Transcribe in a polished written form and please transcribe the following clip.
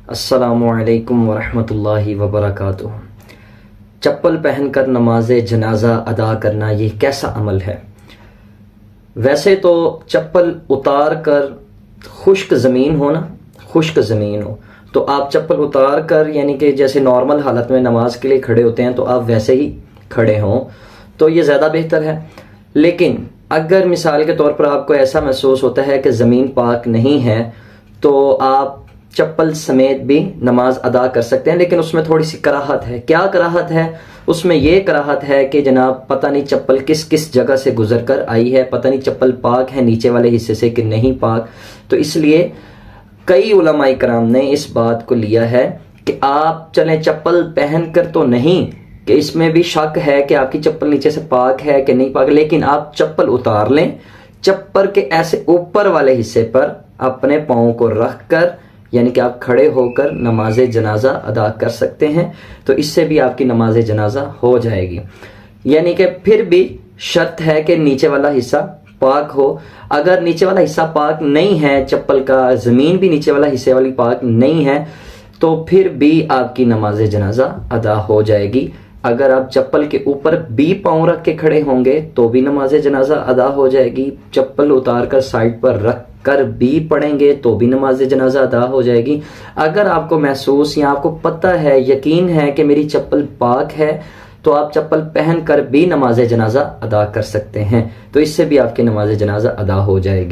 अस्सलामुअलैकुम वरहमतुल्लाहि वबरकातुह। चप्पल पहनकर नमाज जनाजा अदा करना ये कैसा अमल है? वैसे तो चप्पल उतार कर खुश्क ज़मीन हो ना, खुश्क ज़मीन हो तो आप चप्पल उतार कर यानी कि जैसे नॉर्मल हालत में नमाज के लिए खड़े होते हैं तो आप वैसे ही खड़े हों तो ये ज़्यादा बेहतर है। लेकिन अगर मिसाल के तौर पर आपको ऐसा महसूस होता है कि ज़मीन पाक नहीं है तो आप चप्पल समेत भी नमाज अदा कर सकते हैं, लेकिन उसमें थोड़ी सी कराहत है। क्या कराहत है? उसमें यह कराहत है कि जनाब पता नहीं चप्पल किस किस जगह से गुजर कर आई है, पता नहीं चप्पल पाक है नीचे वाले हिस्से से कि नहीं पाक। तो इसलिए कई उलमाए कराम ने इस बात को लिया है कि आप चलें चप्पल पहन कर तो नहीं, कि इसमें भी शक है कि आपकी चप्पल नीचे से पाक है कि नहीं पाक, लेकिन आप चप्पल उतार लें, चप्पल के ऐसे ऊपर वाले हिस्से पर अपने पाँव को रख कर यानी कि आप खड़े होकर नमाज जनाजा अदा कर सकते हैं। तो इससे भी आपकी नमाज जनाजा हो जाएगी। यानी कि फिर भी शर्त है कि नीचे वाला हिस्सा पाक हो। अगर नीचे वाला हिस्सा पाक नहीं है, चप्पल का ज़मीन भी नीचे वाला हिस्से वाली पाक नहीं है, तो फिर भी आपकी नमाज जनाजा अदा हो जाएगी। अगर आप चप्पल के ऊपर भी पाँव रख के खड़े होंगे तो भी नमाज जनाजा अदा हो जाएगी। चप्पल उतार कर साइड पर रख कर भी पढ़ेंगे तो भी नमाज जनाजा अदा हो जाएगी। अगर आपको महसूस या आपको पता है, यकीन है कि मेरी चप्पल पाक है, तो आप चप्पल पहन कर भी नमाज जनाजा अदा कर सकते हैं। तो इससे भी आपकी नमाज जनाजा अदा हो जाएगी।